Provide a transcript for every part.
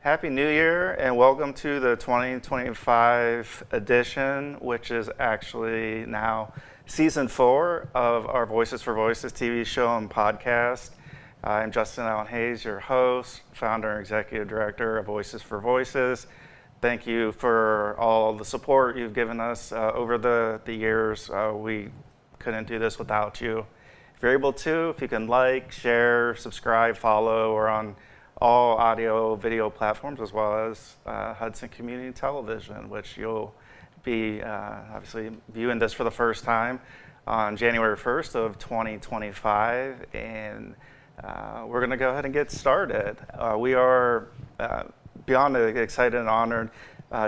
Happy New Year and welcome to the 2025 edition, which is actually now season 4 of our Voices for Voices TV show and podcast. I'm Justin Allen Hayes, your host, founder and executive director of Voices for Voices. Thank you for all the support you've given us over the years. We couldn't do this without you. If you're able to, if you can like, share, subscribe, follow, or on all audio video platforms, as well as Hudson Community Television, which you'll be obviously viewing this for the first time on January 1st of 2025. And we're going to go ahead and get started. We are beyond excited and honored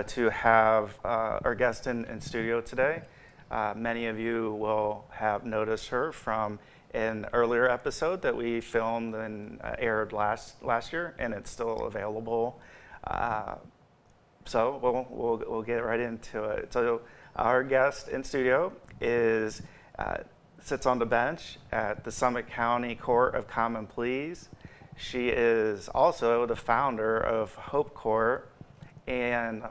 to have our guest in studio today. Many of you will have noticed her from an earlier episode that we filmed and aired last year, and it's still available. So we'll get right into it. So our guest in studio sits on the bench at the Summit County Court of Common Pleas. She is also the founder of Hope Court, and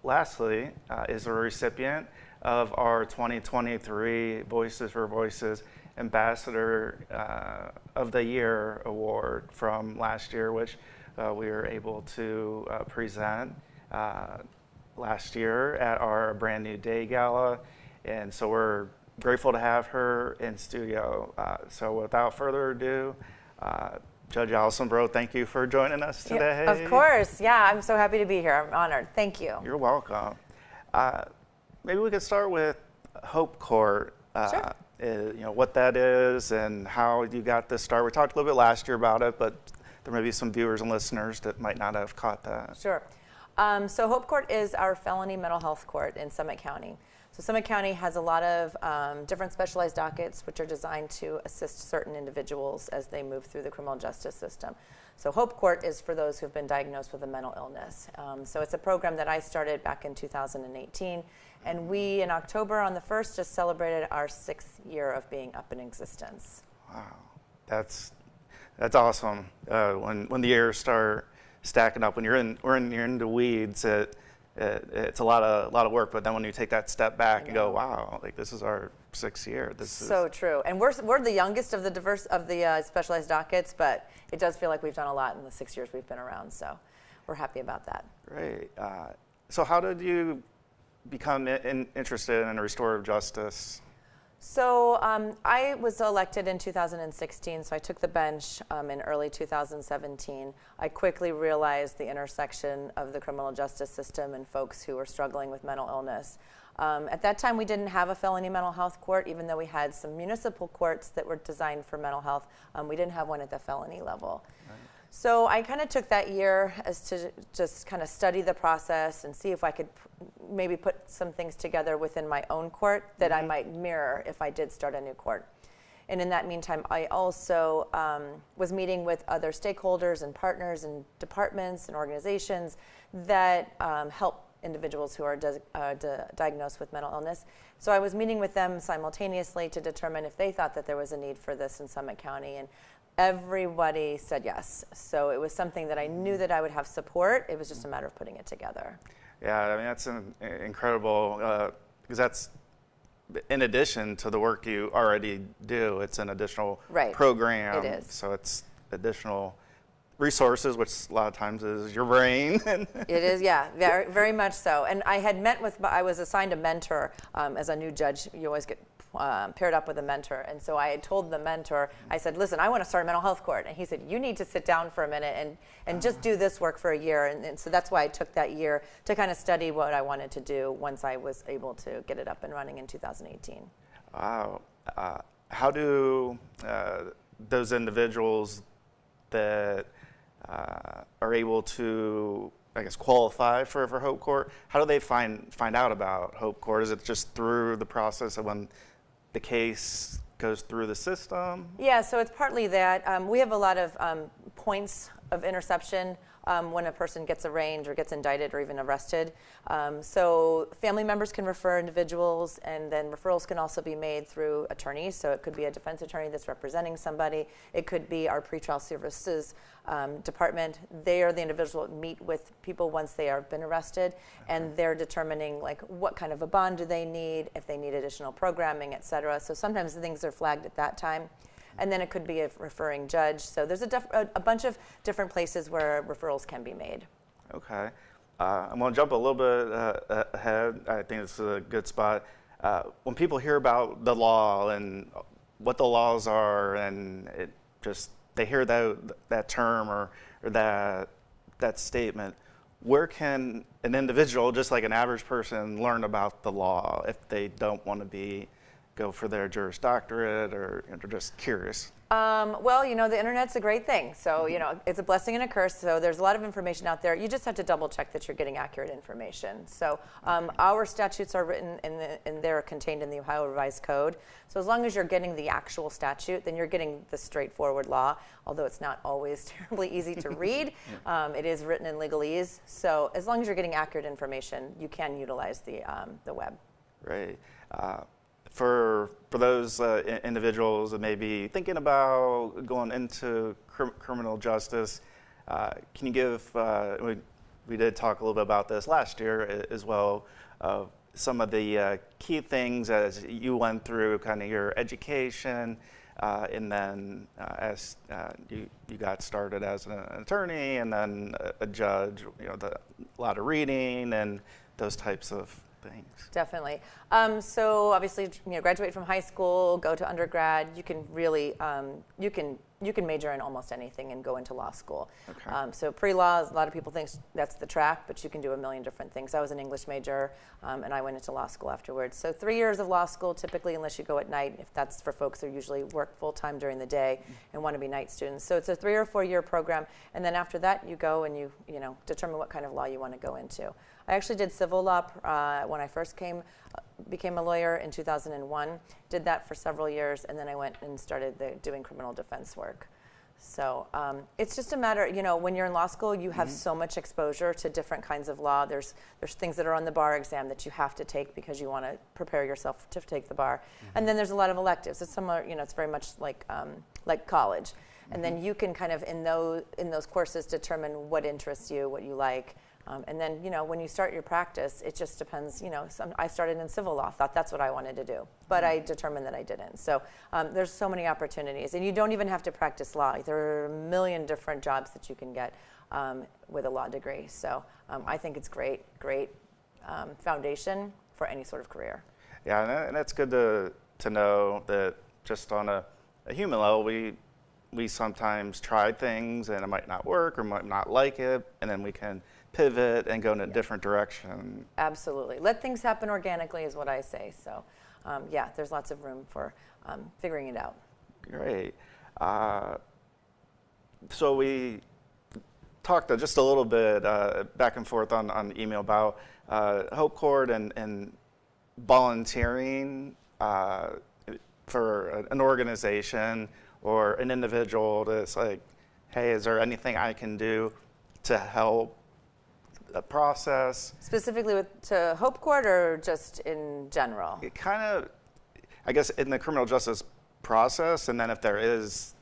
lastly is a recipient of our 2023 Voices for Voices Ambassador of the Year award from last year, which we were able to present last year at our brand new day gala. And so we're grateful to have her in studio. So without further ado, Judge Alison Breaux, thank you for joining us today. Yeah, of course. Yeah, I'm so happy to be here. I'm honored. Thank you. You're welcome. Maybe we could start with Hope Court. Sure. What that is and how you got this start. We talked a little bit last year about it, but there may be some viewers and listeners that might not have caught that. Sure. So Hope Court is our felony mental health court in Summit County. So Summit County has a lot of different specialized dockets which are designed to assist certain individuals as they move through the criminal justice system. So Hope Court is for those who've been diagnosed with a mental illness. So it's a program that I started back in 2018. And we, in October on the 1st, just celebrated our 6th year of being up in existence. Wow, that's awesome. When the years start stacking up, when you're in the weeds, it's a lot of work. But then when you take that step back and go, wow, like this is our 6th year. So true. And we're the youngest of the specialized dockets, but it does feel like we've done a lot in the 6 years we've been around. So we're happy about that. Great. So how did you become interested in restorative justice? So I was elected in 2016, so I took the bench in early 2017. I quickly realized the intersection of the criminal justice system and folks who were struggling with mental illness. At that time, we didn't have a felony mental health court, even though we had some municipal courts that were designed for mental health. We didn't have one at the felony level. Right. So I kind of took that year as to just kind of study the process and see if I could maybe put some things together within my own court that I might mirror if I did start a new court. And in that meantime, I also was meeting with other stakeholders and partners and departments and organizations that help individuals who are diagnosed with mental illness. So I was meeting with them simultaneously to determine if they thought that there was a need for this in Summit County. And everybody said yes. So it was something that I knew that I would have support. It was just a matter of putting it together. Yeah, I mean, that's incredible because that's in addition to the work you already do. It's an additional program. It is. So it's additional resources, which a lot of times is your brain. It is, yeah, very, very much so. And I was assigned a mentor as a new judge. You always get paired up with a mentor. And so I had told the mentor, I said, listen, I want to start a mental health court. And he said, you need to sit down for a minute and just do this work for a year. And so that's why I took that year to kind of study what I wanted to do once I was able to get it up and running in 2018. Wow. How do those individuals that are able to, I guess, qualify for Hope Court, how do they find out about Hope Court? Is it just through the process of when the case goes through the system? Yeah, so it's partly that. We have a lot of points of interception when a person gets arraigned or gets indicted or even arrested. So family members can refer individuals, and then referrals can also be made through attorneys. So it could be a defense attorney that's representing somebody. It could be our pretrial services department. They are the individual that meet with people once they have been arrested, and they're determining like what kind of a bond do they need, if they need additional programming, et cetera. So sometimes things are flagged at that time. And then it could be a referring judge. So there's a bunch of different places where referrals can be made. Okay. I'm going to jump a little bit ahead. I think it's a good spot. When people hear about the law and what the laws are, and they hear that term or that statement, where can an individual, just like an average person, learn about the law if they don't want to go for their Juris Doctorate, or they're just curious? Well, the internet's a great thing. So, it's a blessing and a curse. So there's a lot of information out there. You just have to double check that you're getting accurate information. So our statutes are written and they're contained in the Ohio Revised Code. So as long as you're getting the actual statute, then you're getting the straightforward law, although it's not always terribly easy to read. It is written in legalese. So as long as you're getting accurate information, you can utilize the web. Right. For those individuals that may be thinking about going into criminal justice, can you give, we did talk a little bit about this last year as well, some of the key things as you went through kind of your education, and then as you got started as an attorney and then a judge, a lot of reading and those types of things. Definitely. So obviously, graduate from high school, go to undergrad. You can really, you can major in almost anything and go into law school. Okay. So pre-law, a lot of people think that's the track, but you can do a million different things. I was an English major, and I went into law school afterwards. So 3 years of law school, typically, unless you go at night. If that's for folks who usually work full-time during the day and want to be night students. So it's a 3 or 4 year program, and then after that, you go and you determine what kind of law you want to go into. I actually did civil law when I first became a lawyer in 2001. Did that for several years, and then I went and started doing criminal defense work. So it's just a matter, when you're in law school, you have so much exposure to different kinds of law. There's things that are on the bar exam that you have to take because you want to prepare yourself to take the bar. And then there's a lot of electives. It's similar, it's very much like college. And then you can kind of in those courses determine what interests you, what you like. And then, when you start your practice, it just depends. I started in civil law, thought that's what I wanted to do, but I determined that I didn't. So there's so many opportunities, and you don't even have to practice law. There are a million different jobs that you can get with a law degree. So I think it's great foundation for any sort of career. Yeah, and that's good to know that just on a human level, we sometimes try things and it might not work or might not like it, and then we can pivot and go in a different direction. Absolutely. Let things happen organically is what I say. So there's lots of room for figuring it out. Great. So we talked just a little bit back and forth on email about Hope Court and volunteering for an organization or an individual that's like, hey, is there anything I can do to help a process? Specifically to Hope Court or just in general? It kind of, I guess, in the criminal justice process, and then if there is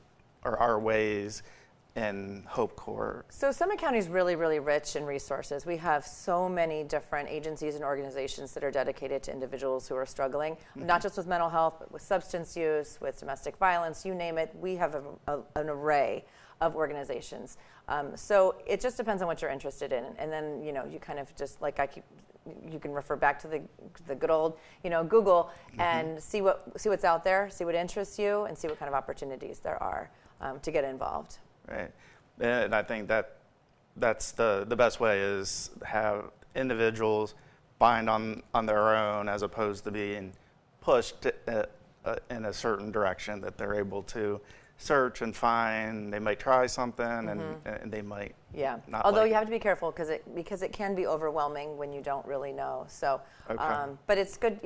or are ways in Hope Court. So Summit County is really, really rich in resources. We have so many different agencies and organizations that are dedicated to individuals who are struggling, not just with mental health, but with substance use, with domestic violence, you name it. We have an array of organizations. So it just depends on what you're interested in. And then, you kind of just, you can refer back to the good old, Google and see what's out there, see what interests you, and see what kind of opportunities there are to get involved. Right. And I think that's the best way is have individuals bind on their own as opposed to being pushed in a certain direction that they're able to search and find. They might try something and they might Yeah. Not Although like, you have to be careful because it can be overwhelming when you don't really know. So, but it's good.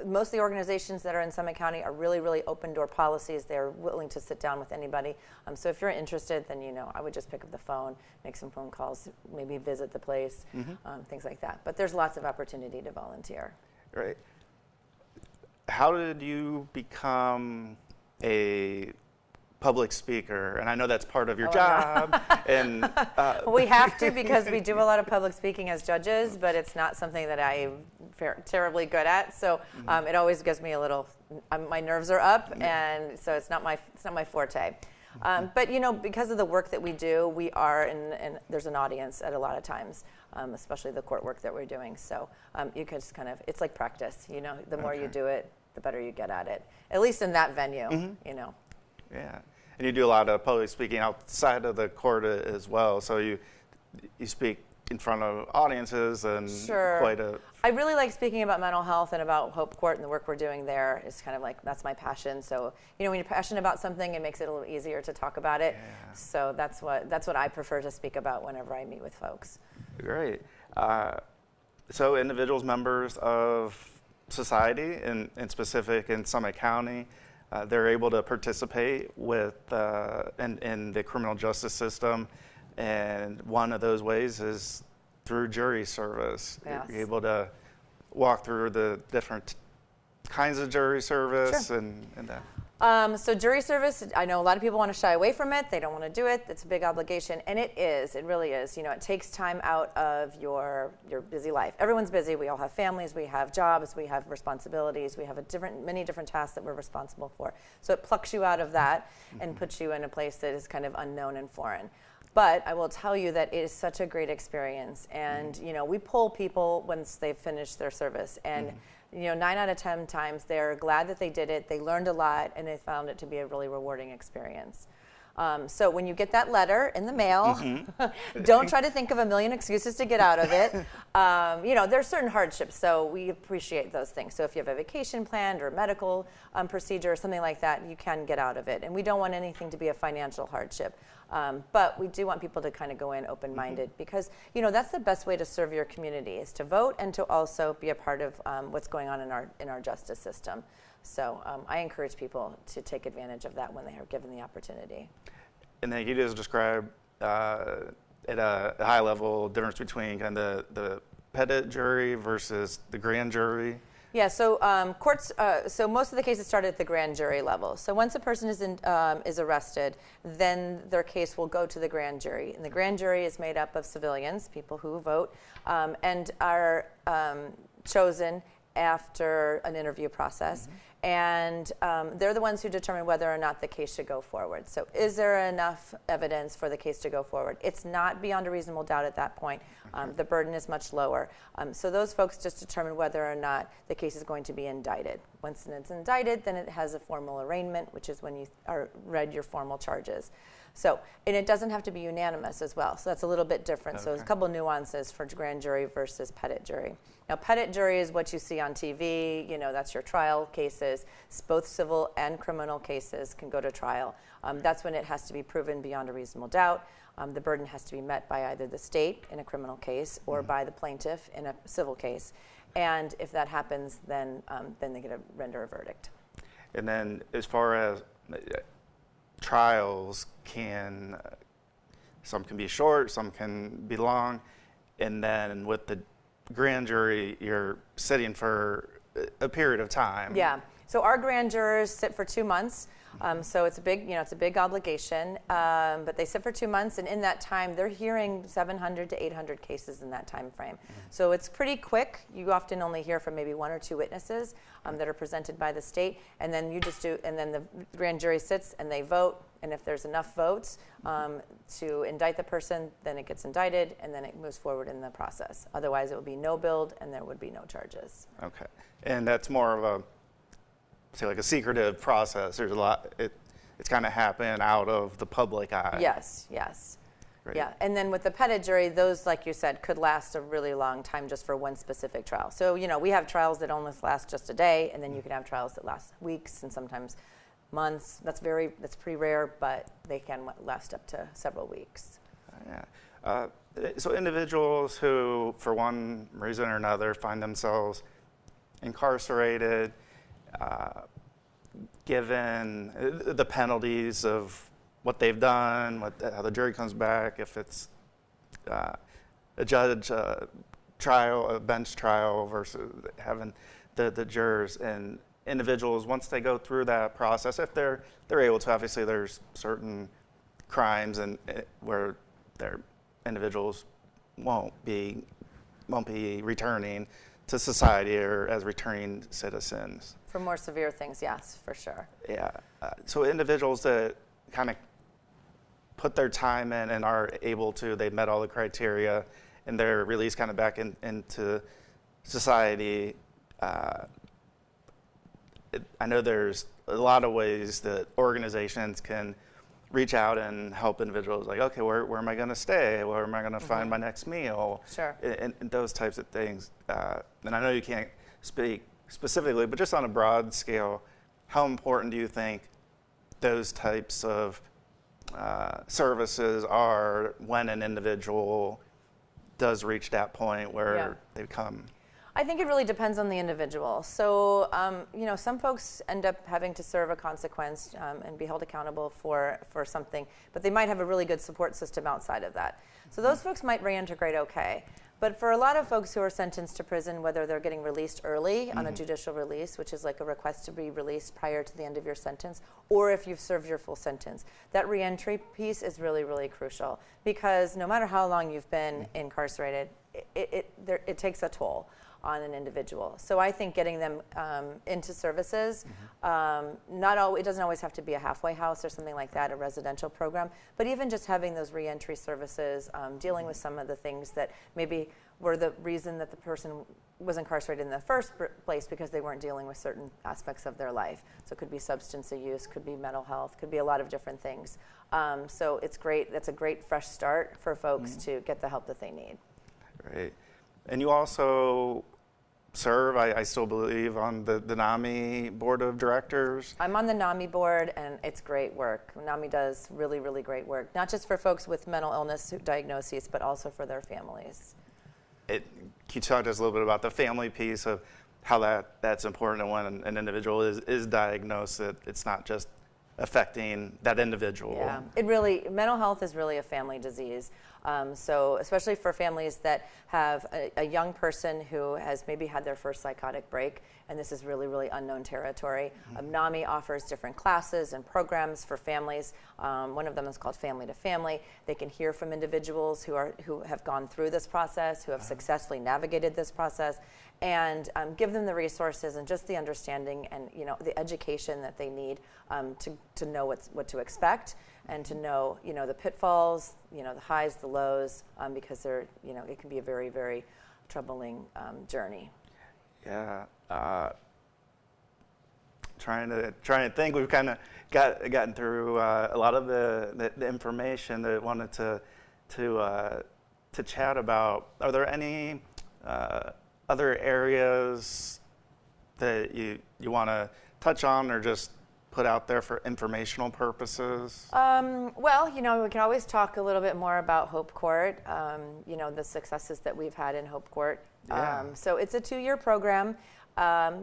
Most of the organizations that are in Summit County are really, really open door policies. They're willing to sit down with anybody. So if you're interested, then I would just pick up the phone, make some phone calls, maybe visit the place, things like that. But there's lots of opportunity to volunteer. Right. How did you become a public speaker? And I know that's part of your job. And we have to, because we do a lot of public speaking as judges, but it's not something that I'm terribly good at. So it always gives me a little. My nerves are up, and so it's not my forte. But because of the work that we do, we are and there's an audience at a lot of times, especially the court work that we're doing. So you can just it's like practice. The more you do it, the better you get at it. At least in that venue, Yeah, and you do a lot of public speaking outside of the court as well. So you speak in front of audiences and quite a. I really like speaking about mental health and about Hope Court and the work we're doing there. It's kind of like that's my passion. So when you're passionate about something, it makes it a little easier to talk about it. Yeah. So that's what I prefer to speak about whenever I meet with folks. Great. So individuals, members of society, in specific in Summit County, they're able to participate with in the criminal justice system, and one of those ways is through jury service. Yes. You're able to walk through the different kinds of jury service and that. So jury service, I know a lot of people want to shy away from it. They don't want to do it. It's a big obligation, and it is. It really is. It takes time out of your busy life. Everyone's busy. We all have families. We have jobs. We have responsibilities. We have many different tasks that we're responsible for. So it plucks you out of that and puts you in a place that is kind of unknown and foreign. But I will tell you that it is such a great experience, and we pull people once they've finished their service, and 9 out of 10 times they're glad that they did it. They learned a lot, and they found it to be a really rewarding experience. So when you get that letter in the mail, don't try to think of a million excuses to get out of it. There's certain hardships, so we appreciate those things. So if you have a vacation planned or medical procedure or something like that, you can get out of it. And we don't want anything to be a financial hardship. But we do want people to kind of go in open-minded because, that's the best way to serve your community is to vote and to also be a part of what's going on in our justice system. So I encourage people to take advantage of that when they are given the opportunity. And then you just describe at a high level difference between kind of the petit jury versus the grand jury. Yeah, so courts. So most of the cases start at the grand jury level. So once a person is arrested, then their case will go to the grand jury, and the grand jury is made up of civilians, people who vote, and are chosen after an interview process. And they're the ones who determine whether or not the case should go forward. So is there enough evidence for the case to go forward? It's not beyond a reasonable doubt at that point. The burden is much lower. So those folks just determine whether or not the case is going to be indicted. Once it's indicted, then it has a formal arraignment, which is when you read your formal charges. So, and it doesn't have to be unanimous as well. So that's a little bit different. Okay. So there's a couple nuances for grand jury versus petit jury. Now, petit jury is what you see on TV. That's your trial cases. Both civil and criminal cases can go to trial. That's when it has to be proven beyond a reasonable doubt. The burden has to be met by either the state in a criminal case or by the plaintiff in a civil case. And if that happens, then they get to render a verdict. And then as far as trials some can be short, some can be long, and then with the grand jury, you're sitting for a period of time. Yeah. So our grand jurors sit for 2 months. So it's a big obligation, but they sit for 2 months, and in that time, they're hearing 700 to 800 cases in that time frame. So it's pretty quick. You often only hear from maybe 1 or 2 witnesses that are presented by the state, and then then the grand jury sits and they vote. And if there's enough votes to indict the person, then it gets indicted, and then it moves forward in the process. Otherwise, it would be no billed, and there would be no charges. Okay, and that's more of like a secretive process. There's a lot. It's kind of happening out of the public eye. Yes. Great. Yeah, and then with the petit jury, those, like you said, could last a really long time just for one specific trial. So we have trials that almost last just a day, and then you can have trials that last weeks and sometimes months. That's pretty rare, but they can last up to several weeks. Yeah. So individuals who, for one reason or another, find themselves incarcerated, given the penalties of what they've done, how the jury comes back, if it's a judge trial, a bench trial versus having the jurors, and individuals, once they go through that process, if they're able to, obviously there's certain crimes and where their individuals won't be returning to society or as returning citizens. For more severe things, yes, for sure. Yeah. So individuals that kind of put their time in and are able to, they've met all the criteria, and they're released kind of back into society. I know there's a lot of ways that organizations can reach out and help individuals, like, okay, where am I going to stay? Where am I going to find my next meal? Sure. And those types of things. And I know you can't speak specifically, but just on a broad scale, how important do you think those types of services are when an individual does reach that point where they become? I think it really depends on the individual. So, some folks end up having to serve a consequence and be held accountable for something, but they might have a really good support system outside of that. So those folks might reintegrate okay. But for a lot of folks who are sentenced to prison, whether they're getting released early on a judicial release, which is like a request to be released prior to the end of your sentence, or if you've served your full sentence, that reentry piece is really, really crucial, because no matter how long you've been incarcerated, it takes a toll on an individual. So I think getting them into services, it doesn't always have to be a halfway house or something like that, a residential program, but even just having those reentry services, dealing with some of the things that maybe were the reason that the person was incarcerated in the first place, because they weren't dealing with certain aspects of their life. So it could be substance use, could be mental health, could be a lot of different things. So it's great. That's a great fresh start for folks to get the help that they need. Right. And you also serve, I still believe, on the NAMI board of directors. I'm on the NAMI board, and it's great work. NAMI does really, really great work, not just for folks with mental illness diagnoses, but also for their families. Can you talk to us a little bit about the family piece of how that's important when an individual is diagnosed, that it's not just affecting that individual? Yeah, mental health is really a family disease. So especially for families that have a young person who has maybe had their first psychotic break, and this is really, really unknown territory. NAMI offers different classes and programs for families. One of them is called Family to Family. They can hear from individuals who have gone through this process, who have successfully navigated this process, and give them the resources and just the understanding and the education that they need to know what to expect, and to know the pitfalls, the highs, the lows, because it can be a very, very troubling journey. Yeah. Trying to think, we've kind of gotten through a lot of the information that I wanted to chat about. Are there any other areas that you want to touch on, or just put out there for informational purposes? Well, we can always talk a little bit more about Hope Court, the successes that we've had in Hope Court. Yeah. So it's a 2-year program,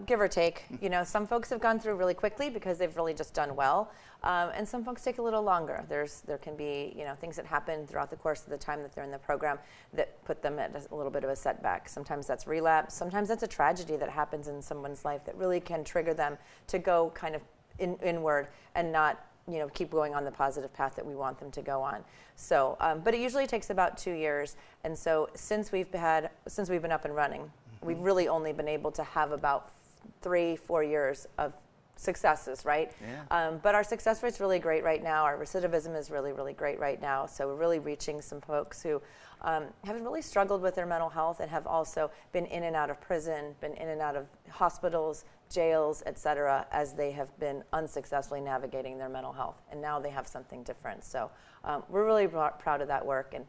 give or take. Some folks have gone through really quickly because they've really just done well, and some folks take a little longer. There can be things that happen throughout the course of the time that they're in the program that put them at a little bit of a setback. Sometimes that's relapse. Sometimes that's a tragedy that happens in someone's life that really can trigger them to go kind of inward and not keep going on the positive path that we want them to go on. So, but it usually takes about 2 years. And so since we've been up and running, we've really only been able to have about 3-4 years of successes, right? Yeah. But our success rate's really great right now. Our recidivism is really, really great right now. So we're really reaching some folks who have really struggled with their mental health and have also been in and out of prison, been in and out of hospitals, jails, et cetera, as they have been unsuccessfully navigating their mental health. And now they have something different. So we're really proud of that work. And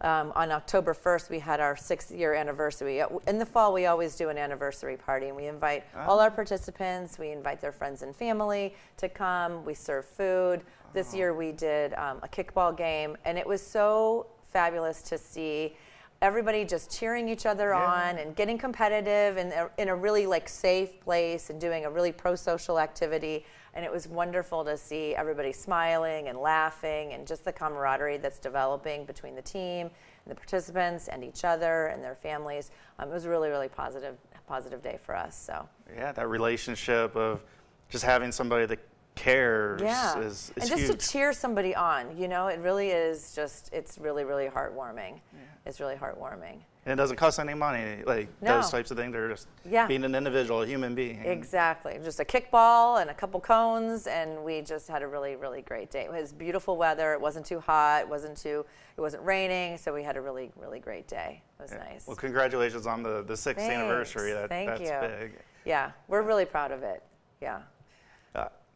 on October 1st, we had our 6th-year anniversary. In the fall, we always do an anniversary party, and we invite all our participants. We invite their friends and family to come. We serve food. This year, we did a kickball game, and it was so fabulous to see everybody just cheering each other on and getting competitive and in a really like safe place and doing a really pro-social activity. And it was wonderful to see everybody smiling and laughing and just the camaraderie that's developing between the team and the participants and each other and their families. It was a really, really positive day for us. So yeah, that relationship of just having somebody that cares is and just huge. to cheer somebody on, you know, it really is just, it's really, really heartwarming. Yeah. It's really heartwarming. And it doesn't cost any money, like those types of things. They're just being an individual, a human being. Exactly. Just a kickball and a couple cones, and we just had a really, really great day. It was beautiful weather. It wasn't too hot. It wasn't raining, so we had a really, really great day. It was nice. Well, congratulations on the 6th anniversary. That's big. Yeah, we're really proud of it. Yeah.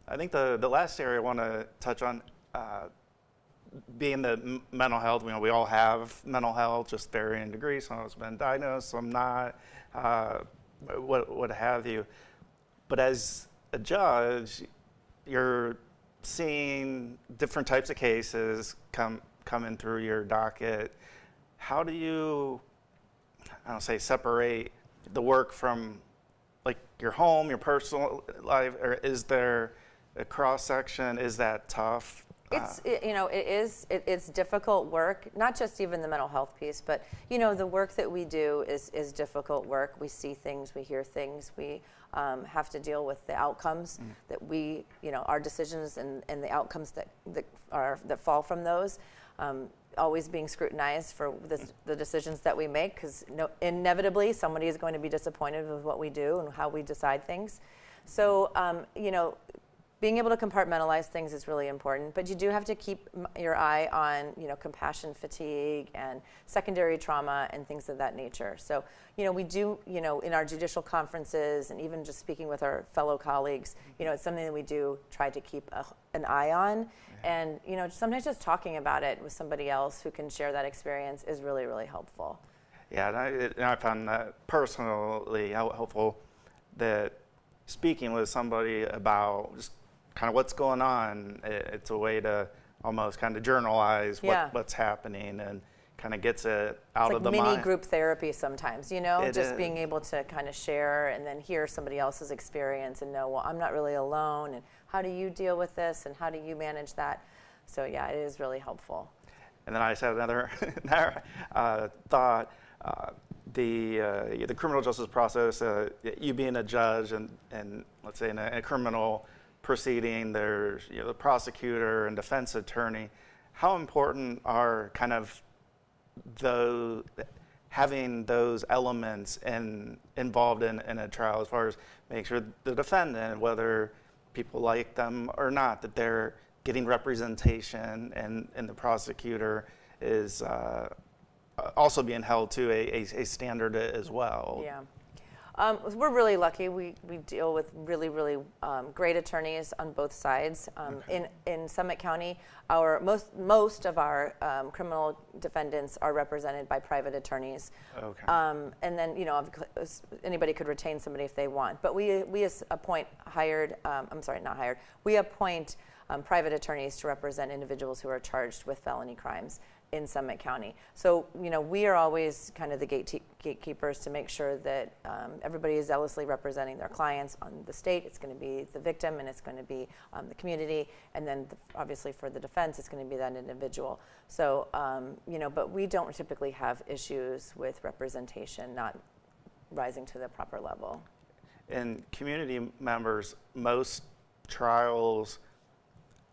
I think the last area I want to touch on, being the mental health. You know, we all have mental health, just varying degrees. Some of us have been diagnosed, some not, what have you. But as a judge, you're seeing different types of cases coming through your docket. How do you, I don't say separate the work from like your home, your personal life, or is there a cross section? Is that tough? It's difficult work, not just even the mental health piece, but you know, the work that we do is difficult work. We see things, we hear things, we have to deal with the outcomes that we, you know, our decisions and the outcomes that fall from those. Always being scrutinized for the decisions that we make, because inevitably somebody is going to be disappointed with what we do and how we decide things. So, being able to compartmentalize things is really important, but you do have to keep your eye on, you know, compassion fatigue and secondary trauma and things of that nature. So, you know, we do, you know, in our judicial conferences and even just speaking with our fellow colleagues, you know, it's something that we do try to keep an eye on. And, you know, sometimes just talking about it with somebody else who can share that experience is really, really helpful. Yeah, and I found that personally helpful, that speaking with somebody about just kind of what's going on, it's a way to almost kind of journalize what's happening and kind of gets it out of the mind. It's like mini group therapy sometimes, you know, just being able to kind of share and then hear somebody else's experience and know, well, I'm not really alone, and how do you deal with this and how do you manage that? So yeah, it is really helpful. And then I just had another thought. The criminal justice process, you being a judge and let's say in a criminal proceeding, there's, you know, the prosecutor and defense attorney. How important are kind of having those elements involved in a trial, as far as make sure the defendant, whether people like them or not, that they're getting representation, and the prosecutor is also being held to a standard as well? Yeah. We're really lucky. We deal with really, really great attorneys on both sides. In Summit County, most of our criminal defendants are represented by private attorneys. Okay. And then, you know, anybody could retain somebody if they want. But we appoint We appoint private attorneys to represent individuals who are charged with felony crimes in Summit County. So, you know, we are always kind of the gatekeepers to make sure that everybody is zealously representing their clients. On the state, it's going to be the victim, and it's going to be the community, and then obviously for the defense, it's going to be that individual. So, you know, but we don't typically have issues with representation not rising to the proper level. And community members, most trials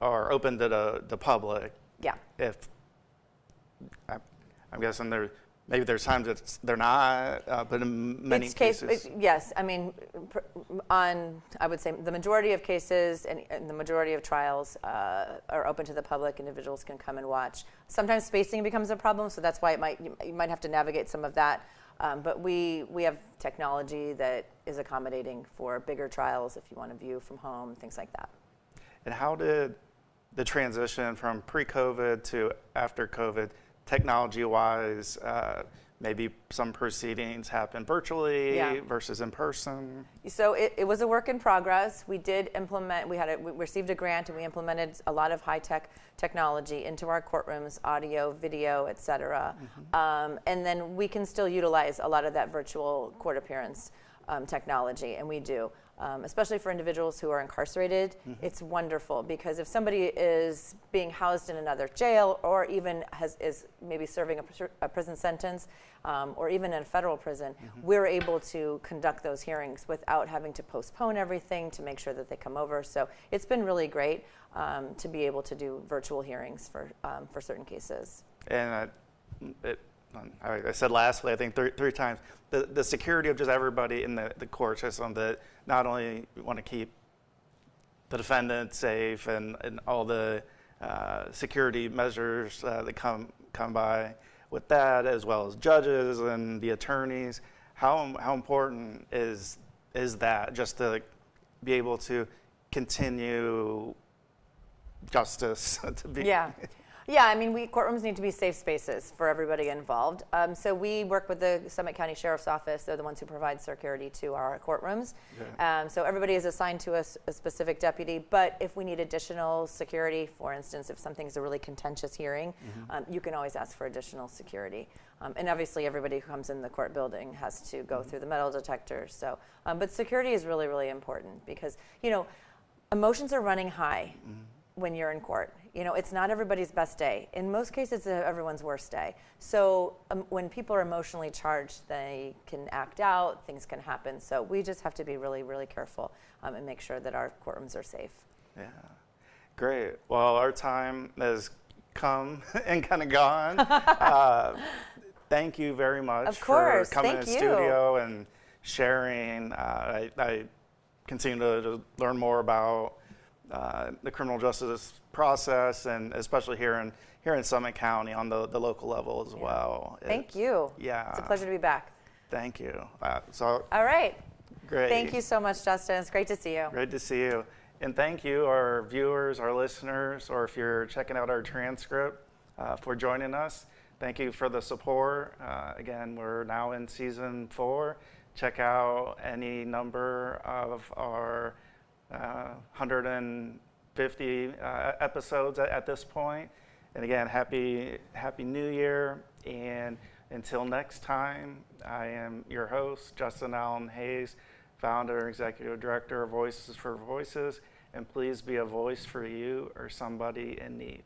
are open to the public. Yeah. I'm guessing maybe there's times that they're not, but in many cases. Yes, I mean, I would say the majority of cases and the majority of trials are open to the public. Individuals can come and watch. Sometimes spacing becomes a problem, so that's why you might have to navigate some of that. But we have technology that is accommodating for bigger trials if you want to view from home, things like that. And how did the transition from pre-COVID to after COVID technology-wise, maybe some proceedings happen virtually versus in person? So it was a work in progress. We did implement, we received a grant and we implemented a lot of high-tech technology into our courtrooms, audio, video, et cetera. And then we can still utilize a lot of that virtual court appearance technology, and we do. Especially for individuals who are incarcerated, it's wonderful, because if somebody is being housed in another jail, or even is maybe serving a prison sentence, or even in a federal prison, we're able to conduct those hearings without having to postpone everything to make sure that they come over. So it's been really great to be able to do virtual hearings for certain cases. And I said lastly, I think three times, the security of just everybody in the court system, that not only want to keep the defendant safe and all the security measures that come by with that, as well as judges and the attorneys. How important is that, just to be able to continue justice? Yeah, I mean, courtrooms need to be safe spaces for everybody involved. So we work with the Summit County Sheriff's Office. They're the ones who provide security to our courtrooms. So everybody is assigned to a specific deputy, but if we need additional security, for instance, if something's a really contentious hearing, you can always ask for additional security. And obviously everybody who comes in the court building has to go through the metal detector. So, but security is really, really important, because, emotions are running high when you're in court. It's not everybody's best day. In most cases, it's everyone's worst day. So when people are emotionally charged, they can act out, things can happen. So we just have to be really, really careful and make sure that our courtrooms are safe. Yeah, great. Well, our time has come and kind of gone. Thank you very much for coming in the studio and sharing. I continue to learn more about the criminal justice process, and especially here in Summit County on the local level as well. Thank you. Yeah. It's a pleasure to be back. Thank you. All right. Great. Thank you so much, Justin. It's great to see you. Great to see you. And thank you, our viewers, our listeners, or if you're checking out our transcript, for joining us. Thank you for the support. Again, we're now in season 4. Check out any number of our 150 episodes at this point. And again, happy New Year. And until next time, I am your host, Justin Allen Hayes, founder and executive director of Voices for Voices. And please be a voice for you or somebody in need.